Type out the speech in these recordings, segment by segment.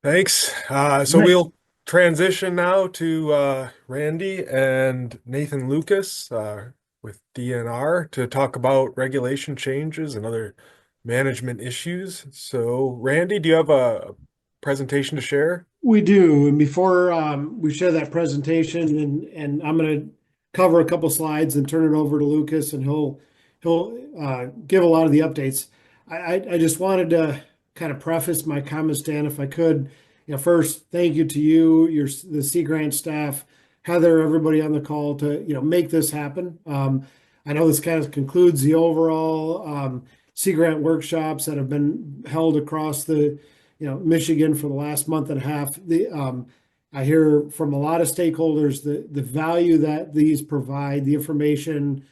Thanks. So Right. we'll transition now to Randy and Nathan Lucas with DNR to talk about regulation changes and other management issues. So, Randy, do you have a presentation to share? We do. And before we share that presentation, and I'm going to cover a couple slides and turn it over to Lucas, and he'll give a lot of the updates. I just wanted to kind of preface my comments, Dan, if I could. First, thank you to you, the Sea Grant staff, Heather, everybody on the call to make this happen. I know this kind of concludes the overall Sea Grant workshops that have been held across the Michigan for the last month and a half. I hear from a lot of stakeholders the value that these provide, the information,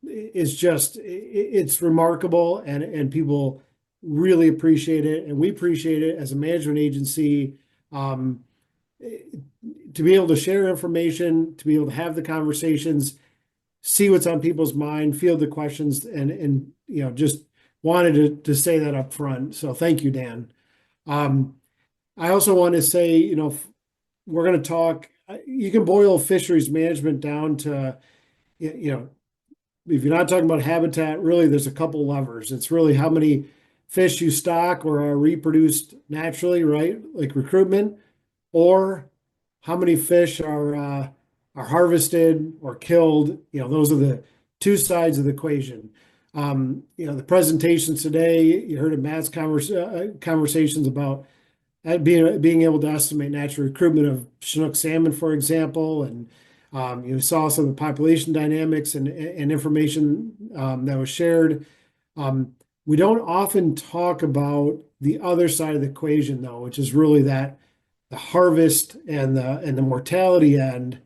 is just it's remarkable, and people really appreciate it, and we appreciate it as a management agency. Um, to be able to share information, to be able to have the conversations, see what's on people's mind, field the questions, and just wanted to say that up front. So thank you, Dan. Um, I also want to say, we're going to talk. You can boil fisheries management down to, you know, if you're not talking about habitat, really, there's a couple levers. It's really how many fish you stock or are reproduced naturally, right? Like recruitment, or how many fish are harvested or killed. Those are the two sides of the equation. The presentations today, you heard of Matt's conversations about being able to estimate natural recruitment of Chinook salmon, for example, and you saw some of the population dynamics and information that was shared. Um, we don't often talk about the other side of the equation, though, which is really that the harvest and the mortality end,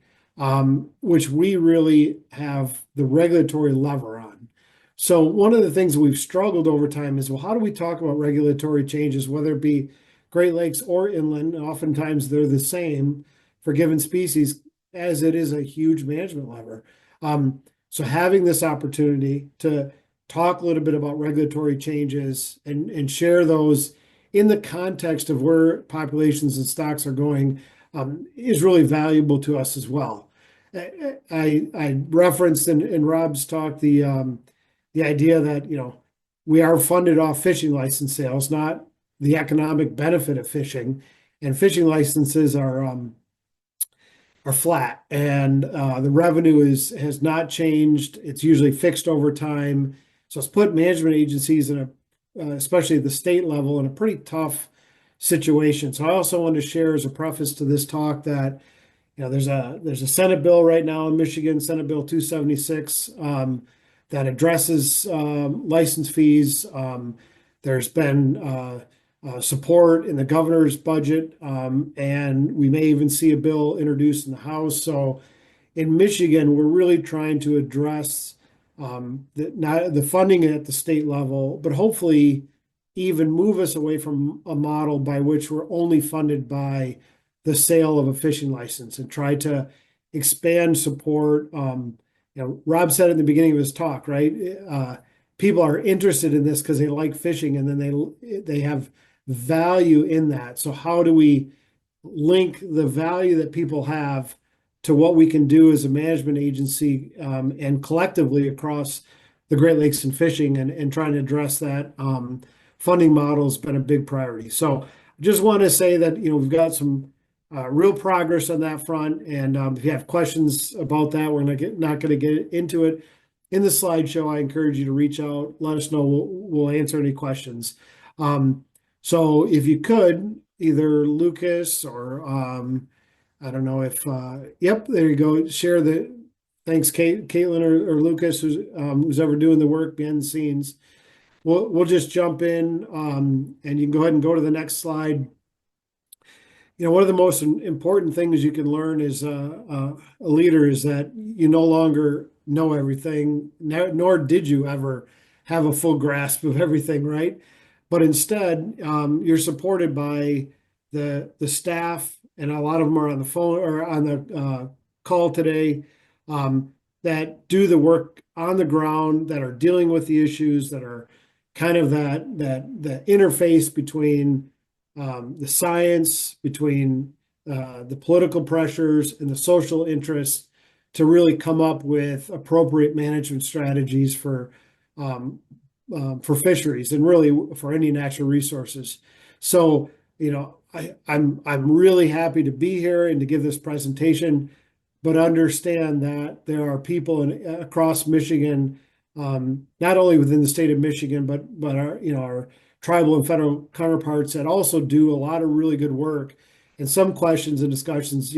which we really have the regulatory lever on. So one of the things we've struggled over time is, well, how do we talk about regulatory changes, whether it be Great Lakes or inland? Oftentimes they're the same for given species, as it is a huge management lever. So having this opportunity to talk a little bit about regulatory changes and share those in the context of where populations and stocks are going is really valuable to us as well. I referenced in Rob's talk the idea that we are funded off fishing license sales, not the economic benefit of fishing, and fishing licenses are flat, and the revenue has not changed. It's usually fixed over time, so it's put management agencies in especially at the state level, in a pretty tough situation. So I also wanted to share as a preface to this talk that there's a Senate bill right now in Michigan, Senate Bill 276, that addresses license fees. There's been support in the governor's budget, and we may even see a bill introduced in the House. So in Michigan, we're really trying to address not the funding at the state level, but hopefully even move us away from a model by which we're only funded by the sale of a fishing license, and try to expand support. Rob said in the beginning of his talk, right? People are interested in this because they like fishing, and then they have value in that. So how do we link the value that people have to what we can do as a management agency, and collectively across the Great Lakes and fishing, and trying to address that funding model has been a big priority. So I just want to say that we've got some real progress on that front, and if you have questions about that, we're not going to get into it in the slideshow. I encourage you to reach out, let us know. We'll answer any questions. So if you could, either Lucas or I don't know if yep, there you go. Share the thanks, Caitlin or Lucas, who's ever doing the work behind the scenes. We'll just jump in, and you can go ahead and go to the next slide. One of the most important things you can learn as a leader is that you no longer know everything, nor did you ever have a full grasp of everything, right? But instead, you're supported by the staff, and a lot of them are on the phone or on the call today, that do the work on the ground, that are dealing with the issues, that are kind of that interface between the science, between the political pressures and the social interests to really come up with appropriate management strategies um, for fisheries and really for any natural resources. So, I'm really happy to be here and to give this presentation, but understand that there are people across Michigan, not only within the state of Michigan, but our tribal and federal counterparts that also do a lot of really good work. And some questions and discussions,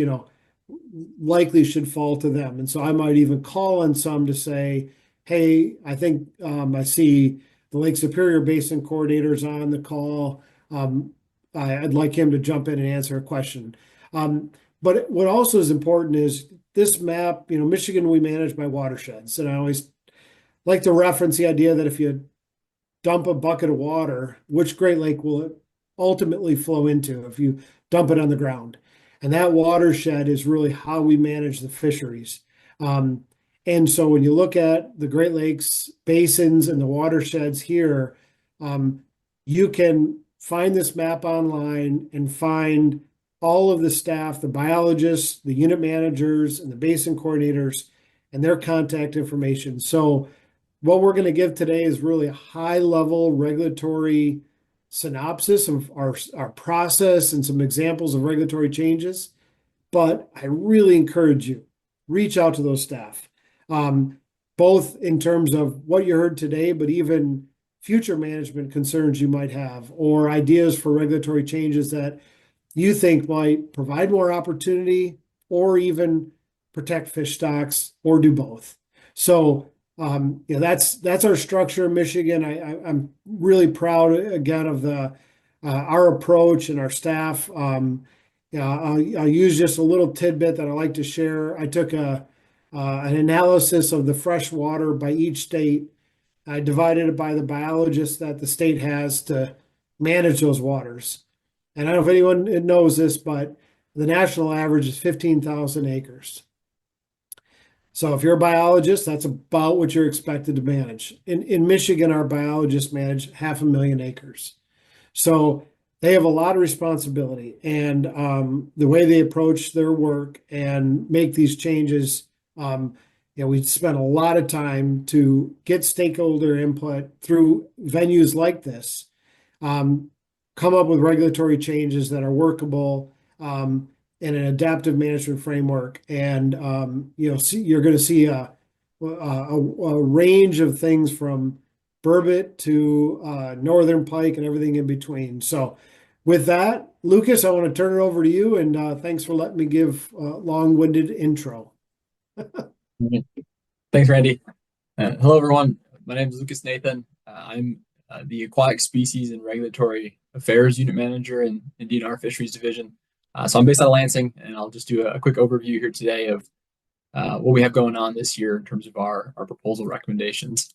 likely should fall to them. And so I might even call on some to say, hey, I think I see the Lake Superior Basin coordinator's on the call. I'd like him to jump in and answer a question. But what also is important is this map, Michigan, we manage by watersheds. And I always like to reference the idea that if you dump a bucket of water, which Great Lake will it ultimately flow into if you dump it on the ground? And that watershed is really how we manage the fisheries. And so when you look at the Great Lakes basins and the watersheds here, you can find this map online and find all of the staff, the biologists, the unit managers, and the basin coordinators, and their contact information. So what we're going to give today is really a high-level regulatory synopsis of our process and some examples of regulatory changes. But I really encourage you, reach out to those staff, both in terms of what you heard today, but even future management concerns you might have, or ideas for regulatory changes that you think might provide more opportunity or even protect fish stocks or do both. So that's our structure in Michigan. I'm really proud again of our approach and our staff. I'll use just a little tidbit that I like to share. I took an analysis of the fresh water by each state. I divided it by the biologists that the state has to manage those waters. And I don't know if anyone knows this, but the national average is 15,000 acres. So if you're a biologist, that's about what you're expected to manage. In Michigan, our biologists manage 500,000 acres. So they have a lot of responsibility. And the way they approach their work and make these changes, we spent a lot of time to get stakeholder input through venues like this, come up with regulatory changes that are workable, in an adaptive management framework. And you're going to see a range of things from burbot to northern pike and everything in between. So with that, Lucas, I want to turn it over to you, and thanks for letting me give a long-winded intro. Thanks, Randy. Hello, everyone. My name is Lucas Nathan. I'm the Aquatic Species and Regulatory Affairs Unit Manager in DNR Fisheries Division. So I'm based out of Lansing, and I'll just do a quick overview here today of what we have going on this year in terms of our proposal recommendations.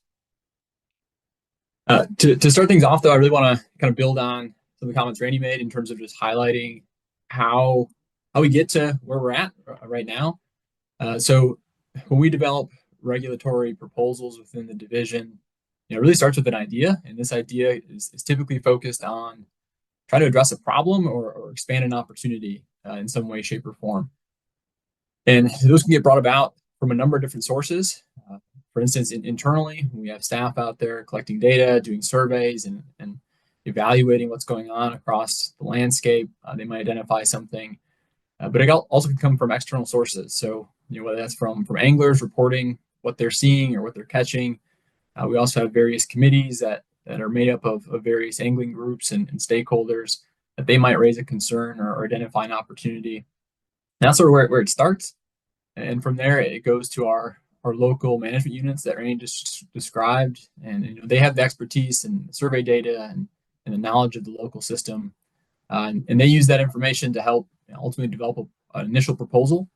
To start things off, though, I really want to kind of build on some of the comments Randy made in terms of just highlighting how we get to where we're at right now. So when we develop regulatory proposals within the division, it really starts with an idea, and this idea is typically focused on trying to address a problem or expand an opportunity in some way, shape, or form. And those can get brought about from a number of different sources. For instance, internally, we have staff out there collecting data, doing surveys, and evaluating what's going on across the landscape. They might identify something, but it also can come from external sources. So, whether that's from anglers reporting what they're seeing or what they're catching. We also have various committees that are made up of various angling groups and stakeholders that they might raise a concern or identify an opportunity. And that's sort of where it starts. And from there, it goes to our local management units that Randy just described. And they have the expertise and survey data and the knowledge of the local system. And they use that information to help ultimately develop an initial proposal.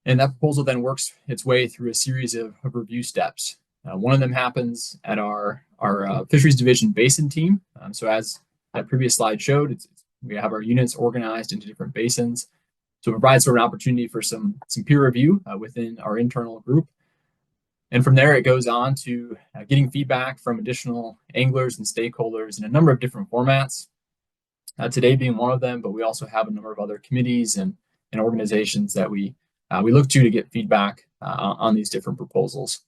And that proposal then works its way through a series of review steps. One of them happens at our Fisheries Division basin team. So as that previous slide showed, we have our units organized into different basins. So it provides sort of an opportunity for some peer review within our internal group. And from there, it goes on to getting feedback from additional anglers and stakeholders in a number of different formats. today being one of them, but we also have a number of other committees and organizations that we look to get feedback on these different proposals.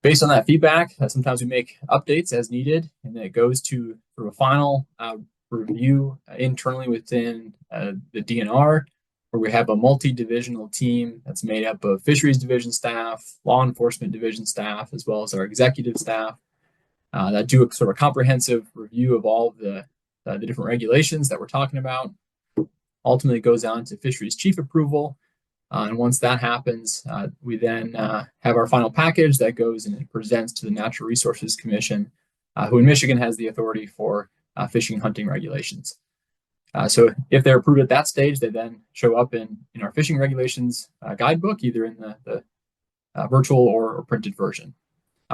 Based on that feedback, sometimes we make updates as needed, and then it goes to sort of a final review internally within the DNR, where we have a multi-divisional team that's made up of Fisheries Division staff, Law Enforcement Division staff, as well as our executive staff that do a sort of comprehensive review of all of the different regulations that we're talking about. Ultimately, it goes on to Fisheries Chief approval. And once that happens, we then have our final package that goes and presents to the Natural Resources Commission, who in Michigan has the authority for fishing and hunting regulations. So if they're approved at that stage, they then show up in our fishing regulations guidebook, either in the virtual or printed version.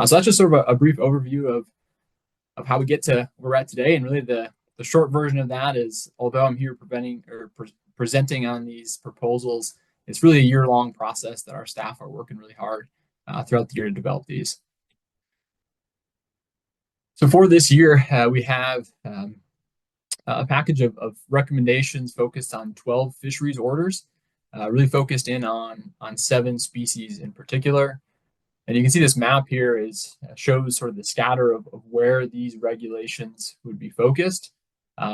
So that's just sort of a brief overview of how we get to where we're at today. And really the short version of that is, although I'm here presenting on these proposals, it's really a year-long process that our staff are working really hard throughout the year to develop these. So for this year, we have a package of recommendations focused on 12 fisheries orders, really focused in on 7 species in particular. And you can see this map here shows sort of the scatter of where these regulations would be focused.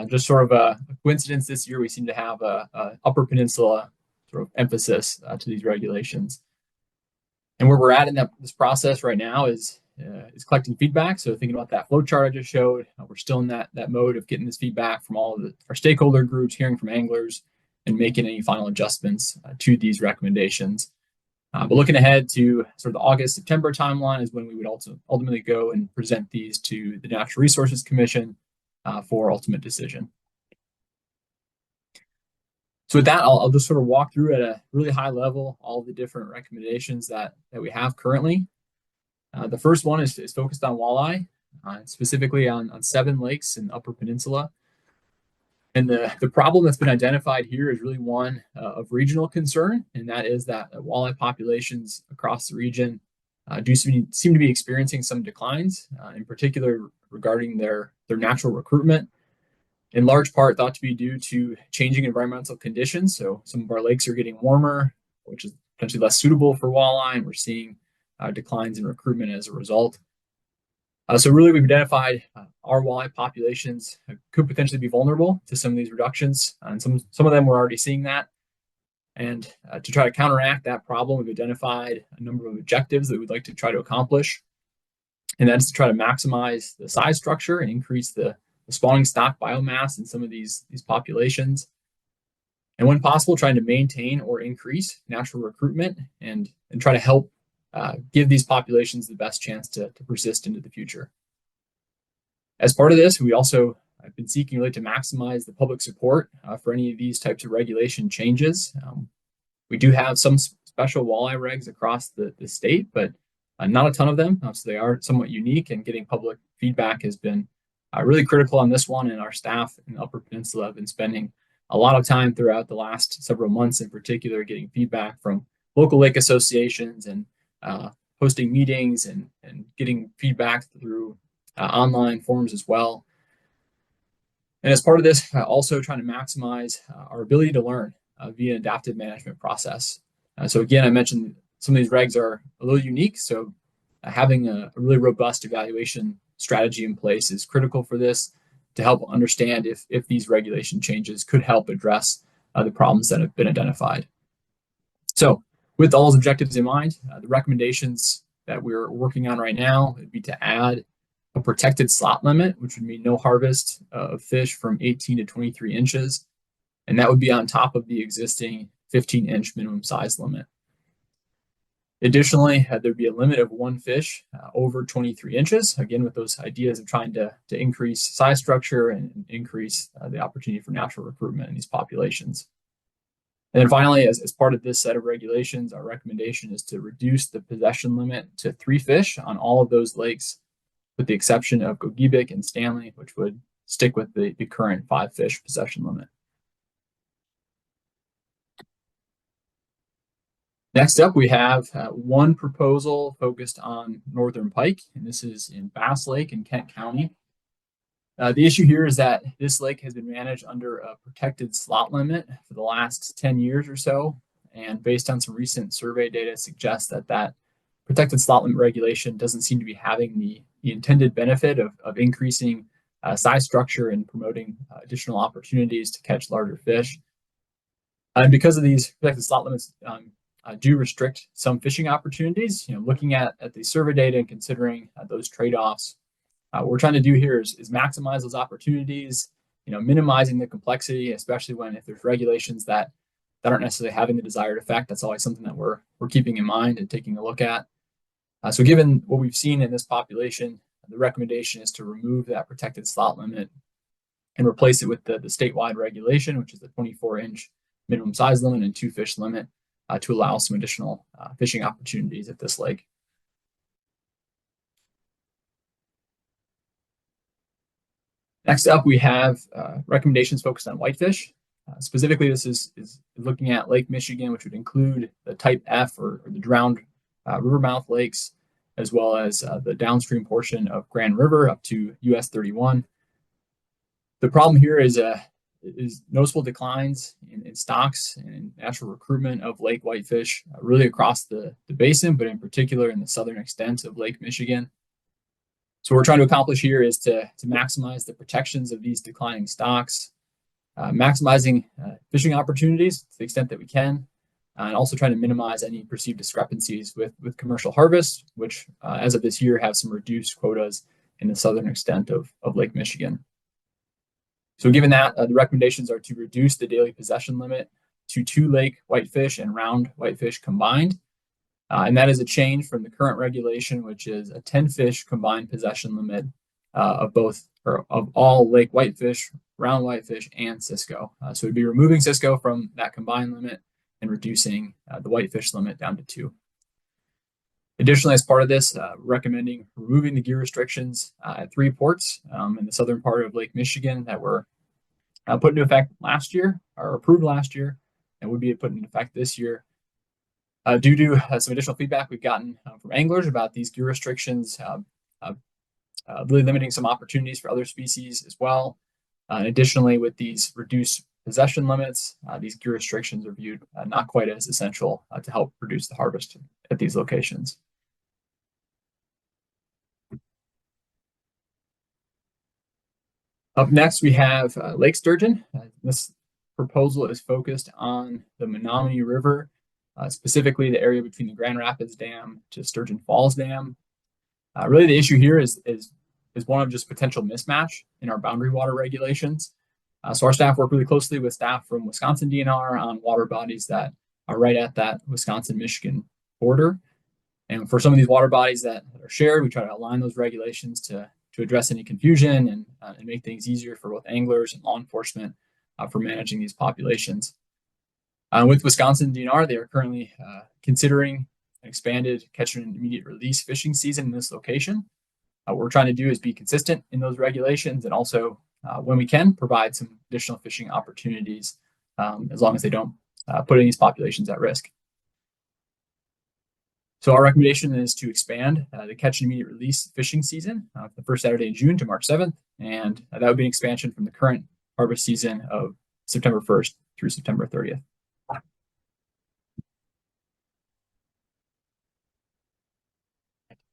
Just sort of a coincidence this year, we seem to have a Upper Peninsula sort of emphasis to these regulations. And where we're at in this process right now is collecting feedback. So thinking about that flow chart I just showed, we're still in that mode of getting this feedback from all of our stakeholder groups, hearing from anglers, and making any final adjustments to these recommendations. But looking ahead to sort of the August-September timeline is when we would also ultimately go and present these to the Natural Resources Commission for ultimate decision. So with that, I'll just sort of walk through at a really high level all the different recommendations that we have currently. The first one is focused on walleye, specifically on 7 lakes in the Upper Peninsula. And the problem that's been identified here is really one of regional concern, and that is that walleye populations across the region do seem to be experiencing some declines, in particular regarding their natural recruitment, in large part thought to be due to changing environmental conditions. So some of our lakes are getting warmer, which is potentially less suitable for walleye, and we're seeing declines in recruitment as a result. So really, we've identified our walleye populations could potentially be vulnerable to some of these reductions, and some of them we're already seeing that. And to try to counteract that problem, we've identified a number of objectives that we'd like to try to accomplish, and that's to try to maximize the size structure and increase the spawning stock biomass in some of these populations. And when possible, trying to maintain or increase natural recruitment and try to help give these populations the best chance to persist into the future. As part of this, we also have been seeking really to maximize the public support for any of these types of regulation changes. We do have some special walleye regs across the state, but not a ton of them, so they are somewhat unique, and getting public feedback has been really critical on this one, and our staff in the Upper Peninsula have been spending a lot of time throughout the last several months in particular getting feedback from local lake associations and hosting meetings and getting feedback through online forums as well. And as part of this, also trying to maximize our ability to learn via an adaptive management process. So again, I mentioned some of these regs are a little unique, so having a really robust evaluation strategy in place is critical for this to help understand if these regulation changes could help address the problems that have been identified. So with all those objectives in mind, the recommendations that we're working on right now would be to add a protected slot limit, which would mean no harvest of fish from 18 to 23 inches. And that would be on top of the existing 15-inch minimum size limit. Additionally, there'd be a limit of 1 fish over 23 inches, again, with those ideas of trying to increase size structure and increase the opportunity for natural recruitment in these populations. And then finally, as part of this set of regulations, our recommendation is to reduce the possession limit to 3 fish on all of those lakes, with the exception of Gogebic and Stanley, which would stick with the current 5 fish possession limit. Next up, we have one proposal focused on northern pike, and this is in Bass Lake in Kent County. The issue here is that this lake has been managed under a protected slot limit for the last 10 years or so. And based on some recent survey data suggests that protected slot limit regulation doesn't seem to be having the intended benefit of increasing size structure and promoting additional opportunities to catch larger fish. And because of these protected slot limits do restrict some fishing opportunities, looking at the survey data and considering those trade-offs, what we're trying to do here is maximize those opportunities, minimizing the complexity, especially if there's regulations that aren't necessarily having the desired effect. That's always something that we're keeping in mind and taking a look at. So given what we've seen in this population, the recommendation is to remove that protected slot limit and replace it with the statewide regulation, which is the 24-inch minimum size limit and 2 fish limit to allow some additional fishing opportunities at this lake. Next up, we have recommendations focused on whitefish. Specifically, this is looking at Lake Michigan, which would include the type F or the drowned rivermouth lakes, as well as the downstream portion of Grand River up to US 31. The problem here is noticeable declines in stocks and natural recruitment of lake whitefish, really across the basin, but in particular in the southern extent of Lake Michigan. So what we're trying to accomplish here is to maximize the protections of these declining stocks, maximizing fishing opportunities to the extent that we can, and also trying to minimize any perceived discrepancies with commercial harvests, which as of this year have some reduced quotas in the southern extent of Lake Michigan. So given that, the recommendations are to reduce the daily possession limit to 2 lake whitefish and round whitefish combined. And that is a change from the current regulation, which is a 10 fish combined possession limit of all lake whitefish, round whitefish, and Cisco. So we'd be removing Cisco from that combined limit and reducing the whitefish limit down to 2. Additionally, as part of this, recommending removing the gear restrictions at 3 ports in the southern part of Lake Michigan that were put into effect last year, or approved last year, and would be put into effect this year. Due to some additional feedback we've gotten from anglers about these gear restrictions, really limiting some opportunities for other species as well. Additionally, with these reduced possession limits, these gear restrictions are viewed not quite as essential to help reduce the harvest at these locations. Up next, we have lake sturgeon. This proposal is focused on the Menominee River, specifically the area between the Grand Rapids Dam to Sturgeon Falls Dam. Really, the issue here is one of just potential mismatch in our boundary water regulations. So our staff work really closely with staff from Wisconsin DNR on water bodies that are right at that Wisconsin-Michigan border. And for some of these water bodies that are shared, we try to align those regulations to address any confusion and make things easier for both anglers and law enforcement for managing these populations. With Wisconsin DNR, they are currently considering an expanded catch and immediate release fishing season in this location. What we're trying to do is be consistent in those regulations and also, when we can, provide some additional fishing opportunities as long as they don't put any of these populations at risk. So our recommendation is to expand the catch and immediate release fishing season the first Saturday in June to March 7th. And that would be an expansion from the current harvest season of September 1st through September 30th.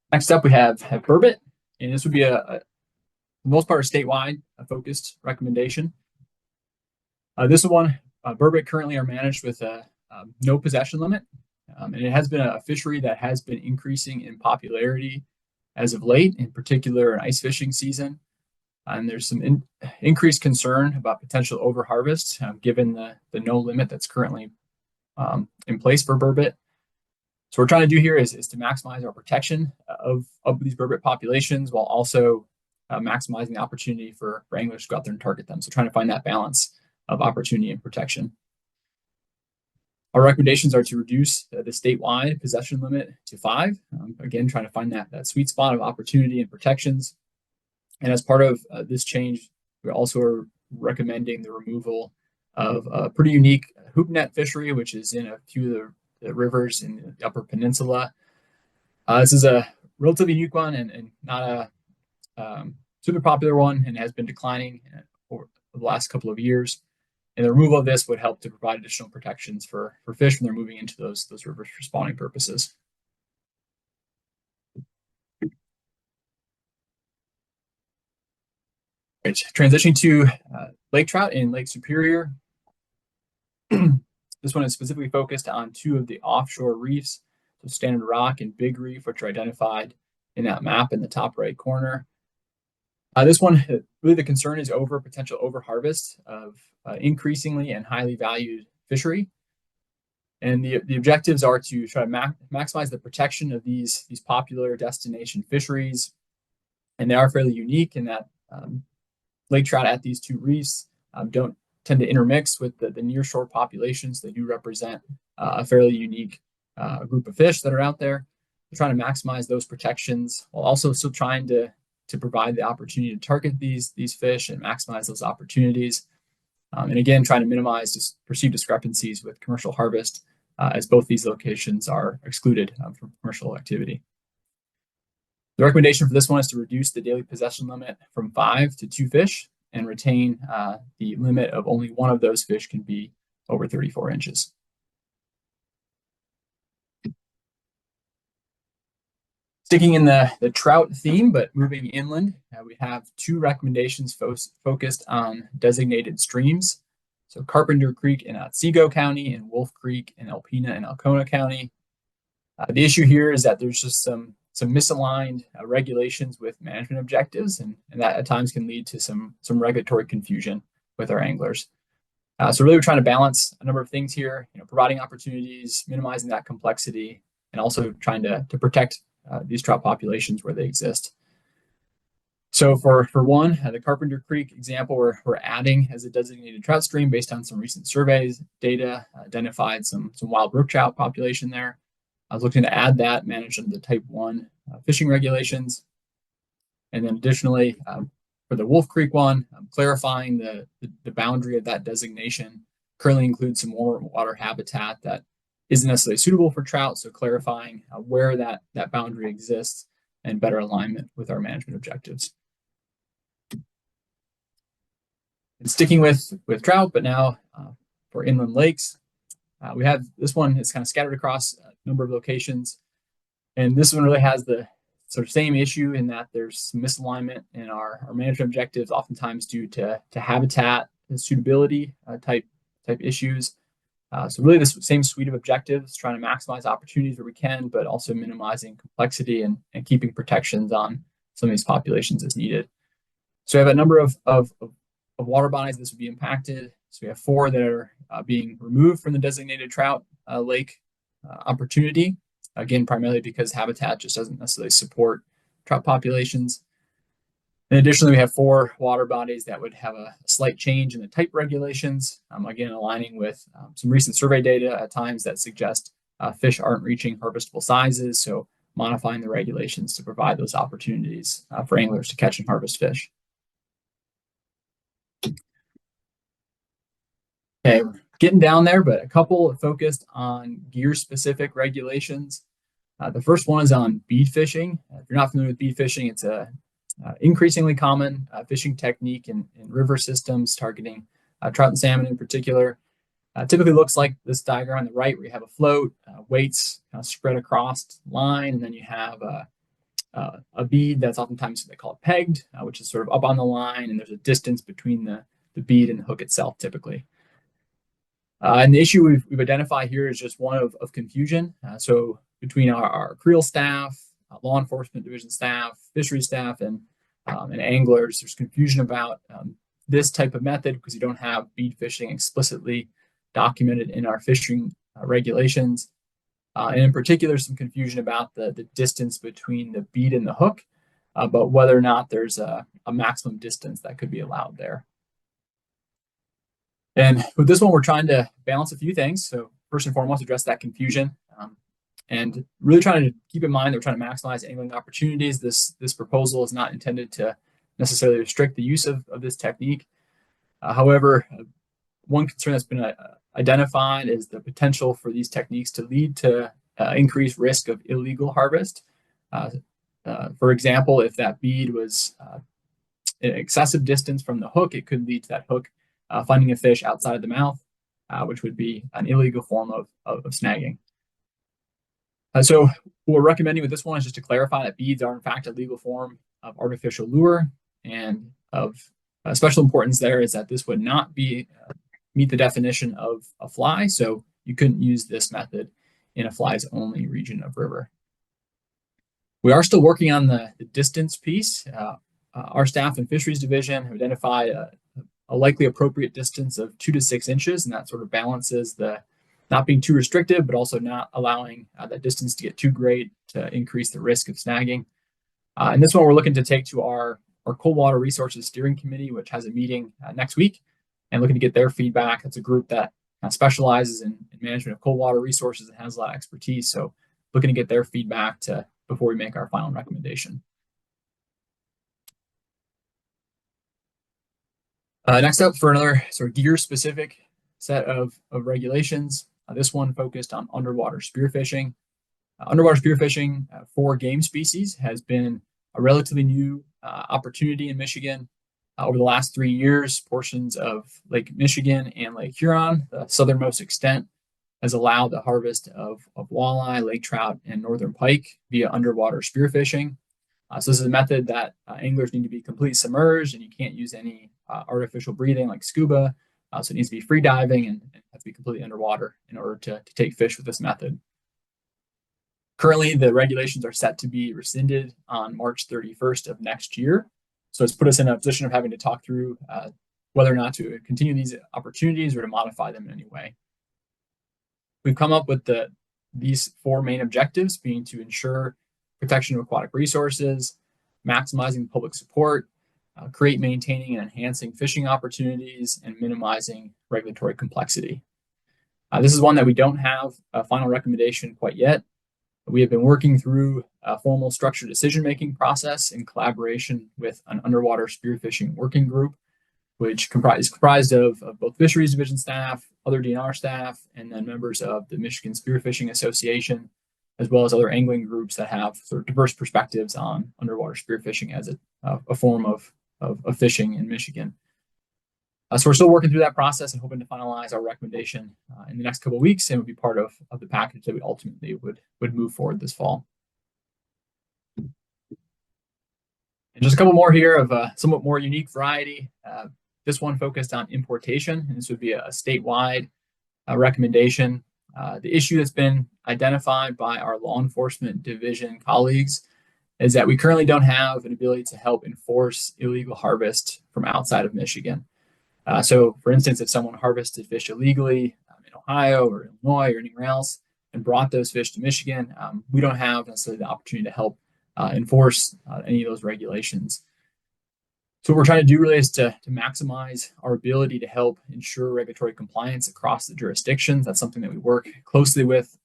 Next up, we have burbot, and this would be for the most part, a statewide focused recommendation. This one, burbot currently are managed with a no possession limit, and it has been a fishery that has been increasing in popularity as of late, in particular in ice fishing season. And there's some increased concern about potential overharvest given the no limit that's currently in place for burbot. So what we're trying to do here is to maximize our protection of these burbot populations while also maximizing the opportunity for anglers to go out there and target them. So trying to find that balance of opportunity and protection. Our recommendations are to reduce the statewide possession limit to 5. Again, trying to find that sweet spot of opportunity and protections. And as part of this change, we also are recommending the removal of a pretty unique hoop net fishery, which is in a few of the rivers in the Upper Peninsula. This is a relatively unique one and not super popular one and has been declining over the last couple of years. And the removal of this would help to provide additional protections for fish when they're moving into those rivers for spawning purposes. Right, transitioning to lake trout in Lake Superior. This one is specifically focused on two of the offshore reefs, so Standard Rock and Big Reef, which are identified in that map in the top right corner. This one, really the concern is over potential overharvest of increasingly and highly valued fishery. And the objectives are to try to maximize the protection of these popular destination fisheries. And they are fairly unique in that lake trout at these two reefs don't tend to intermix with the nearshore populations. They do represent a fairly unique group of fish that are out there. We're trying to maximize those protections while also still trying to provide the opportunity to target these fish and maximize those opportunities. And again, trying to minimize perceived discrepancies with commercial harvest, as both these locations are excluded from commercial activity. The recommendation for this one is to reduce the daily possession limit from 5 to 2 fish and retain the limit of only one of those fish can be over 34 inches. Sticking in the trout theme, but moving inland, we have 2 recommendations focused on designated streams. So Carpenter Creek in Otsego County and Wolf Creek in Alpena and Alcona County. The issue here is that there's just some misaligned regulations with management objectives, and that at times can lead to some regulatory confusion with our anglers. So really we're trying to balance a number of things here, providing opportunities, minimizing that complexity, and also trying to protect these trout populations where they exist. So for one, the Carpenter Creek example, we're adding as a designated trout stream based on some recent surveys data, identified some wild brook trout population there. I was looking to add that managed under the Type 1 fishing regulations. And then additionally, for the Wolf Creek one, clarifying the boundary of that designation currently includes some warm water habitat that isn't necessarily suitable for trout, so clarifying where that boundary exists and better alignment with our management objectives. And sticking with trout, but now for inland lakes, we have this one is kind of scattered across a number of locations. And this one really has the sort of same issue in that there's some misalignment in our management objectives, oftentimes due to habitat and suitability type issues. So really this same suite of objectives, trying to maximize opportunities where we can, but also minimizing complexity and keeping protections on some of these populations as needed. So we have a number of water bodies this would be impacted. So we have 4 that are being removed from the designated trout lake opportunity. Again, primarily because habitat just doesn't necessarily support trout populations. And additionally, we have 4 water bodies that would have a slight change in the type regulations, again, aligning with some recent survey data at times that suggest fish aren't reaching harvestable sizes, so modifying the regulations to provide those opportunities for anglers to catch and harvest fish. Okay, we're getting down there, but a couple focused on gear-specific regulations. The first one is on bead fishing. If you're not familiar with bead fishing, it's a increasingly common fishing technique in river systems targeting trout and salmon in particular. Typically looks like this diagram on the right, where you have a float, weights kind of spread across the line, and then you have a bead that's oftentimes they call it pegged, which is sort of up on the line, and there's a distance between the bead and the hook itself typically. And the issue we've identified here is just one of confusion. So between our creel staff, law enforcement division staff, fisheries staff, and anglers, there's confusion about this type of method because you don't have bead fishing explicitly documented in our fishing regulations. And in particular, some confusion about the distance between the bead and the hook, but whether or not there's a maximum distance that could be allowed there. And with this one, we're trying to balance a few things. So first and foremost, address that confusion. And really trying to keep in mind that we're trying to maximize angling opportunities. This proposal is not intended to necessarily restrict the use of this technique. However, one concern that's been identified is the potential for these techniques to lead to increased risk of illegal harvest. For example, if that bead was excessive distance from the hook, it could lead to that hook finding a fish outside of the mouth, which would be an illegal form of snagging. So what we're recommending with this one is just to clarify that beads are in fact a legal form of artificial lure, and of special importance there is that this would not be meet the definition of a fly, so you couldn't use this method in a flies only region of river. We are still working on the distance piece. Our staff in Fisheries Division have identified a likely appropriate distance of 2 to 6 inches, and that sort of balances the not being too restrictive, but also not allowing that distance to get too great to increase the risk of snagging. And this one we're looking to take to our Cold Water Resources Steering Committee, which has a meeting next week, and looking to get their feedback. It's a group that specializes in management of cold water resources and has a lot of expertise. So looking to get their feedback before we make our final recommendation. Next up, for another sort of gear-specific set of regulations, this one focused on underwater spearfishing. Underwater spearfishing for game species has been a relatively new opportunity in Michigan. Over the last 3 years, portions of Lake Michigan and Lake Huron, the southernmost extent, has allowed the harvest of walleye, lake trout, and northern pike via underwater spearfishing. So this is a method that anglers need to be completely submerged, and you can't use any artificial breathing like scuba. So it needs to be free diving and have to be completely underwater in order to take fish with this method. Currently, the regulations are set to be rescinded on March 31st of next year. So it's put us in a position of having to talk through whether or not to continue these opportunities or to modify them in any way. We've come up with these 4 main objectives, being to ensure protection of aquatic resources, maximizing public support, create, maintaining, and enhancing fishing opportunities, and minimizing regulatory complexity. This is one that we don't have a final recommendation quite yet. We have been working through a formal structured decision-making process in collaboration with an underwater spearfishing working group, which is comprised of both Fisheries Division staff, other DNR staff, and then members of the Michigan Spearfishing Association, as well as other angling groups that have sort of diverse perspectives on underwater spearfishing as a form of fishing in Michigan. So we're still working through that process and hoping to finalize our recommendation in the next couple of weeks, and would be part of the package that we ultimately would move forward this fall. And just a couple more here of a somewhat more unique variety. This one focused on importation, and this would be a statewide recommendation. The issue that's been identified by our law enforcement division colleagues is that we currently don't have an ability to help enforce illegal harvest from outside of Michigan. So, for instance, if someone harvested fish illegally in Ohio or Illinois or anywhere else and brought those fish to Michigan, we don't have necessarily the opportunity to help enforce any of those regulations. So what we're trying to do really is to maximize our ability to help ensure regulatory compliance across the jurisdictions. That's something that we work closely with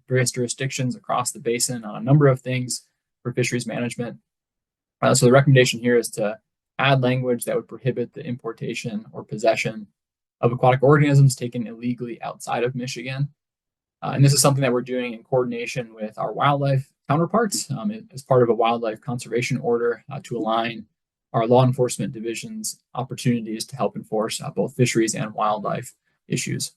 various jurisdictions across the basin on a number of things for fisheries management. So the recommendation here is to add language that would prohibit the importation or possession of aquatic organisms taken illegally outside of Michigan. And this is something that we're doing in coordination with our wildlife counterparts as part of a wildlife conservation order to align our law enforcement division's opportunities to help enforce both fisheries and wildlife issues.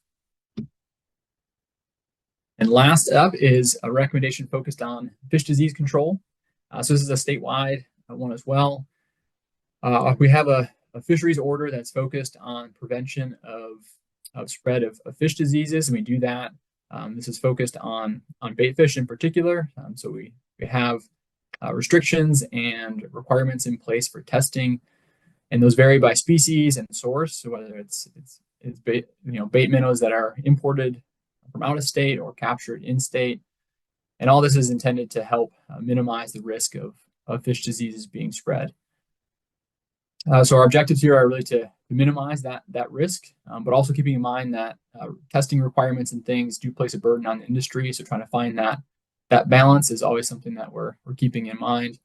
And last up is a recommendation focused on fish disease control. So this is a statewide one as well. We have a fisheries order that's focused on prevention of spread of fish diseases, and we do that. This is focused on bait fish in particular. So we have restrictions and requirements in place for testing, and those vary by species and source. So whether it's bait, bait minnows that are imported from out of state or captured in state, and all this is intended to help minimize the risk of fish diseases being spread. So our objectives here are really to minimize that risk, but also keeping in mind that testing requirements and things do place a burden on the industry. So trying to find that balance is always something that we're keeping in mind.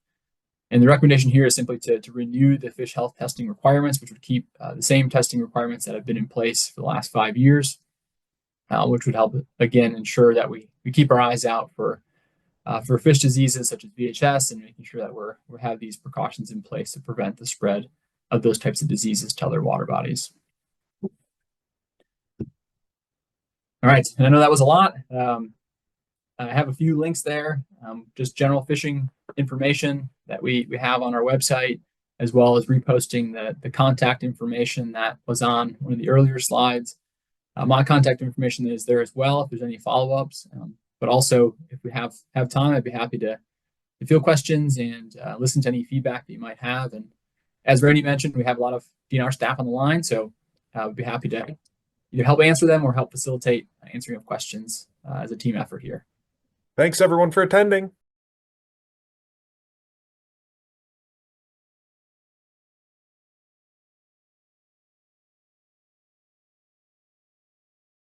And the recommendation here is simply to renew the fish health testing requirements, which would keep the same testing requirements that have been in place for the last 5 years, which would help, again, ensure that we keep our eyes out for fish diseases such as VHS, and making sure that we have these precautions in place to prevent the spread those types of diseases to other water bodies. All right, and I know that was a lot. I have a few links there, just general fishing information that we have on our website, as well as reposting the contact information that was on one of the earlier slides. My contact information is there as well if there's any follow-ups. But also, if we have time, I'd be happy to field questions and listen to any feedback that you might have. And as Randy mentioned, we have a lot of DNR staff on the line, so we'd be happy to either help answer them or help facilitate answering of questions as a team effort here. Thanks everyone for attending.